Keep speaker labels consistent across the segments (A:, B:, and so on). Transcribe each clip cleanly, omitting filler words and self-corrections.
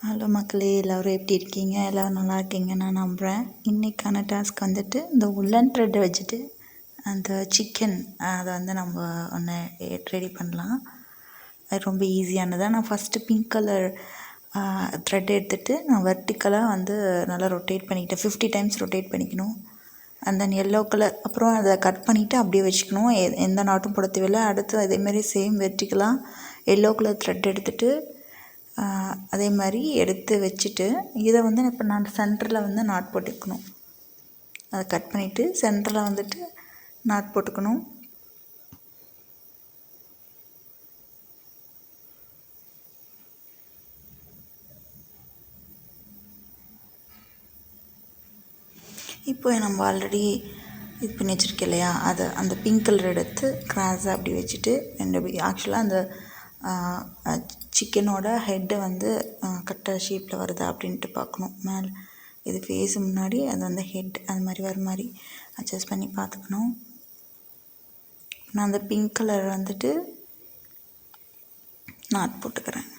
A: Hello மக்களே, எல்லோரும் எப்படி இருக்கீங்க? எல்லோரும் நல்லா இருக்கீங்க நான் நம்புகிறேன். இன்றைக்கான டாஸ்க் வந்துட்டு இந்த உள்ளன் த்ரெட்டை வச்சுட்டு அந்த சிக்கன் அதை வந்து நம்ம ஒன்று ரெடி பண்ணலாம். அது ரொம்ப ஈஸியானதாக. நான் ஃபஸ்ட்டு பிங்க் கலர் த்ரெட் எடுத்துகிட்டு நான் வெர்டிக்கலாக வந்து நல்லா ரொட்டேட் பண்ணிக்கிட்டேன். 50 டைம்ஸ் ரொட்டேட் பண்ணிக்கணும். அண்ட் தென் எல்லோ கலர் அப்புறம் அதை கட் பண்ணிவிட்டு அப்படியே வச்சுக்கணும். எந்த நாட்டும் போட தேவையில்லை. அடுத்து அதேமாதிரி சேம் வெர்டிக்கலாக எல்லோ கலர் த்ரெட் எடுத்துகிட்டு அதே மாதிரி எடுத்து வச்சுட்டு இதை வந்து இப்போ நான் சென்டரில் வந்து நாட் போட்டுக்கணும். அதை கட் பண்ணிவிட்டு சென்டரில் வந்துட்டு நாட் போட்டுக்கணும். இப்போ நம்ம ஆல்ரெடி இது பண்ணி வச்சுருக்கேன் இல்லையா, அதை அந்த பிங்க் கலர் எடுத்து கிராஸாக அப்படி வச்சுட்டு ஆக்சுவலாக அந்த சிக்கனோட ஹெட்டை வந்து கரெக்டாக ஷேப்பில் வருதா அப்படின்ட்டு பார்க்கணும். மேலே இது ஃபேஸு முன்னாடி அது வந்து ஹெட் அது மாதிரி வர மாதிரி அட்ஜஸ்ட் பண்ணி பார்த்துக்கணும். நான் அந்த பிங்க் கலர் வந்துட்டு நாட் போட்டுக்கிறேன்.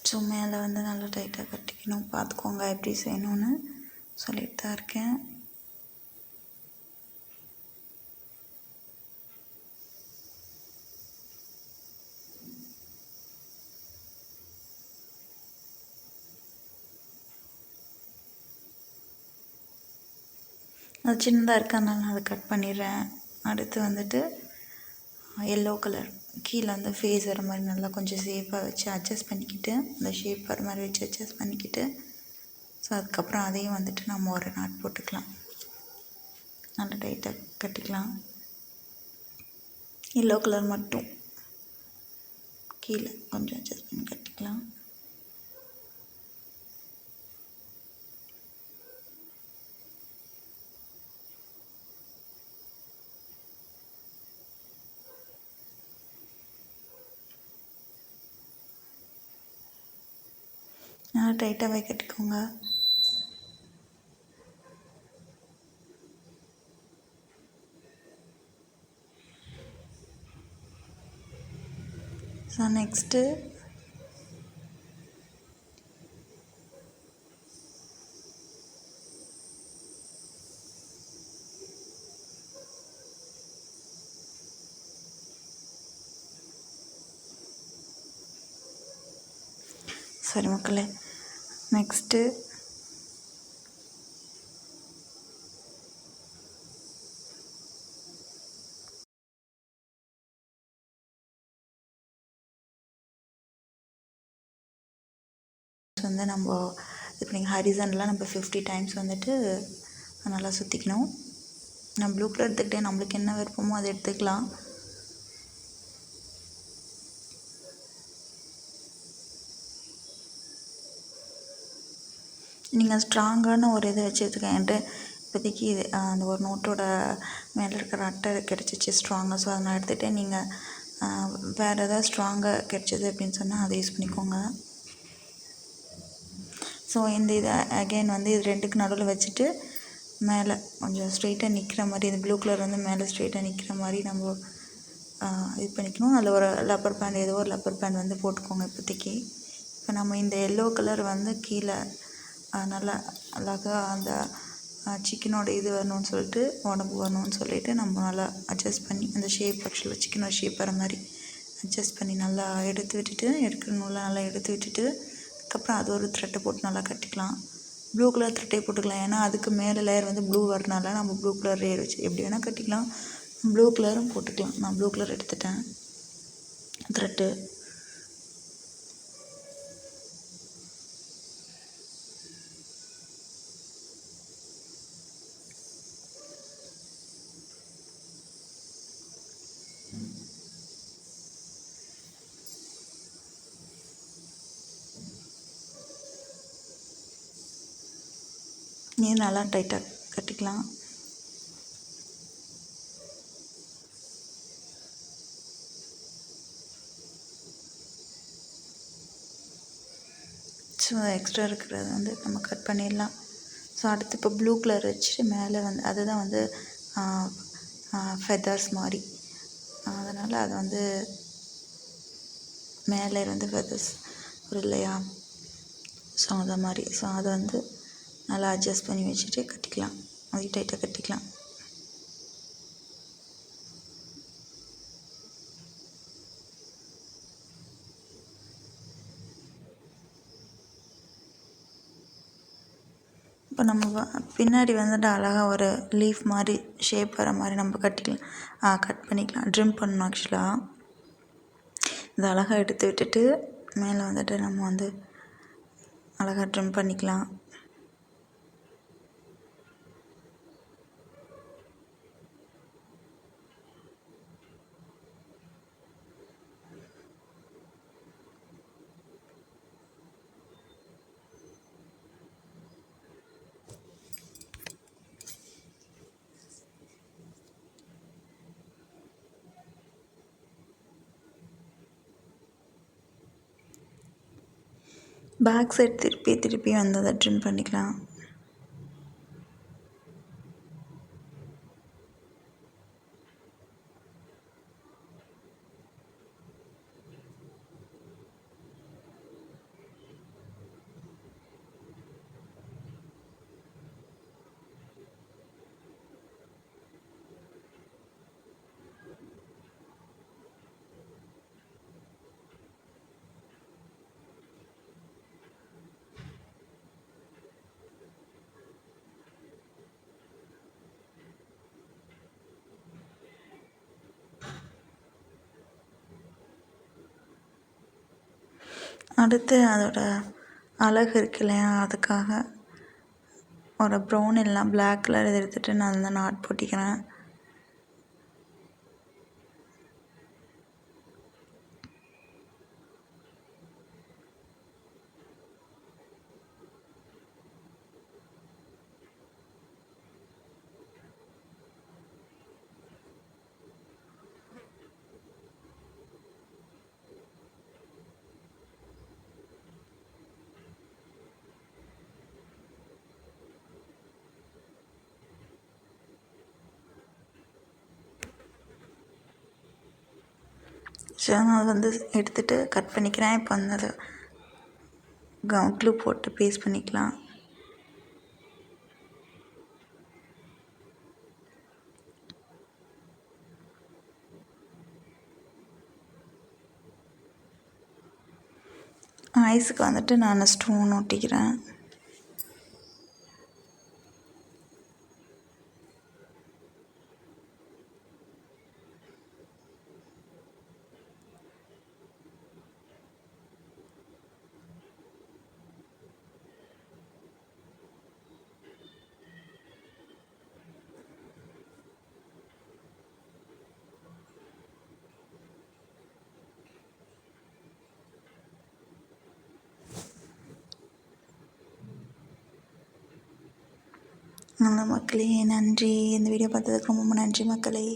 A: ஸோ மேலே வந்து நல்லா டைட்டாக கட்டிக்கணும். பார்த்துக்கோங்க எப்படி செய்யணும்னு சொல்லிட்டு தான் இருக்கேன். அது சின்னதாக இருக்கறனால நான் அதை கட் பண்ணிடுறேன். அடுத்து வந்துட்டு எல்லோ கலர் கீழே வந்து ஃபேஸ் வர மாதிரி நல்லா கொஞ்சம் ஷேப்பாக வச்சு அட்ஜஸ்ட் பண்ணிக்கிட்டு அந்த ஷேப் வர மாதிரி வச்சு அட்ஜஸ்ட் பண்ணிக்கிட்டு ஸோ அதுக்கப்புறம் அதையும் வந்துட்டு நம்ம ஒரு நாட் போட்டுக்கலாம். நல்லா டைட்டாக கட்டிக்கலாம். எல்லோ கலர் மட்டும் கீழே கொஞ்சம் அட்ஜஸ்ட் பண்ணி கட்டிக்கலாம். நல்லா டைட்டாகவே கட்டிக்கோங்க. ஸோ நெக்ஸ்ட்டு சரி மக்களே, நெக்ஸ்ட்டு வந்து நம்ம இப்போ நீங்கள் ஹரிசன்லாம் நம்ம 50 டைம்ஸ் வந்துட்டு நல்லா சுற்றிக்கணும். நான் ப்ளூ கலர் எடுத்துக்கிட்டேன். நம்மளுக்கு என்ன விருப்பமோ அதை எடுத்துக்கலாம். நீங்கள் ஸ்ட்ராங்கான ஒரு இதை வச்சு எடுத்துக்கேன்ட்டு இப்போதைக்கு இது அந்த ஒரு நோட்டோட மேலே இருக்கிற அட்டை கிடச்சிச்சு ஸ்ட்ராங்காக. ஸோ அதை நான் எடுத்துகிட்டேன். நீங்கள் வேறு எதாவது ஸ்ட்ராங்காக கிடச்சிது அப்படின்னு சொன்னால் அதை யூஸ் பண்ணிக்கோங்க. ஸோ இந்த இதை அகெயின் வந்து இது ரெண்டுக்கு நடுவில் வச்சுட்டு மேலே கொஞ்சம் ஸ்ட்ரெயிட்டாக நிற்கிற மாதிரி இந்த ப்ளூ கலர் வந்து மேலே ஸ்ட்ரெயிட்டாக நிற்கிற மாதிரி நம்ம இது பண்ணிக்கணும். அதில் ஒரு லப்பர் பேண்ட் ஏதோ ஒரு லப்பர் பேண்ட் வந்து போட்டுக்கோங்க இப்போதைக்கு. இப்போ நம்ம இந்த எல்லோ கலர் வந்து கீழே நல்லா அழகாக அந்த சிக்கனோட இது வரணும்னு சொல்லிட்டு உடம்பு வரணும்னு சொல்லிட்டு நம்ம நல்லா அட்ஜஸ்ட் பண்ணி அந்த ஷேப் ஆக்சுவலாக சிக்கனோட ஷேப் வர மாதிரி அட்ஜஸ்ட் பண்ணி நல்லா எடுத்து விட்டுட்டு எடுக்கணும்ல நல்லா எடுத்து விட்டுட்டு அதுக்கப்புறம் அது ஒரு த்ரெட்டை போட்டு நல்லா கட்டிக்கலாம். ப்ளூ கலர் த்ரெட்டே போட்டுக்கலாம். ஏன்னா அதுக்கு மேலே லேயர் வந்து ப்ளூ வரனால நம்ம ப்ளூ கலர் லேயர் வச்சு எப்படி வேணால் கட்டிக்கலாம். ப்ளூ கலரும் போட்டுக்கலாம். நான் ப்ளூ கலர் எடுத்துட்டேன் த்ரெட்டு. நீ நல்லா டைட்டாக கட்டிக்கலாம். ஸோ எக்ஸ்ட்ரா இருக்கிறத வந்து நம்ம கட் பண்ணிடலாம். ஸோ அடுத்து இப்போ ப்ளூ கலர் வச்சுட்டு மேலே வந்து அதுதான் வந்து ஃபெதர்ஸ் மாதிரி, அதனால் அது வந்து மேலே இருந்து ஃபெதர்ஸ் வரும் இல்லையா, ஸோ அதை மாதிரி. ஸோ அதை வந்து நல்லா அட்ஜஸ்ட் பண்ணி வச்சுட்டு கட்டிக்கலாம், அது டைட்டாக கட்டிக்கலாம். இப்போ நம்ம பின்னாடி வந்துட்டு அழகாக ஒரு லீஃப் மாதிரி ஷேப் வர மாதிரி நம்ம கட் பண்ணிக்கலாம். ட்ரிம் பண்ணணும் ஆக்சுவலாக. இது அழகாக எடுத்து விட்டுட்டு மேலே வந்துட்டு நம்ம வந்து அழகாக ட்ரிம் பண்ணிக்கலாம். பேக் சைட் திருப்பி வந்து அதை ட்ரிம் பண்ணிக்கலாம். அடுத்து அதோட அழகு இருக்கு இல்லையா, அதுக்காக ஒரு ப்ரௌன் எல்லாம் பிளாக் கலர் இதை எடுத்துகிட்டு நான் வந்து நாட் போட்டிக்கிறேன். ஸோ நான் அதை வந்து எடுத்துகிட்டு கட் பண்ணிக்கிறேன். இப்போ வந்து அதை க்ளூ போட்டு பேஸ்ட் பண்ணிக்கலாம். ஐஸுக்கு வந்துட்டு நான் ஸ்டோன் ஒட்டிக்கிறேன். நல்ல மக்களே, நன்றி. இந்த வீடியோ பார்த்ததுக்கு ரொம்ப நன்றி மக்களே.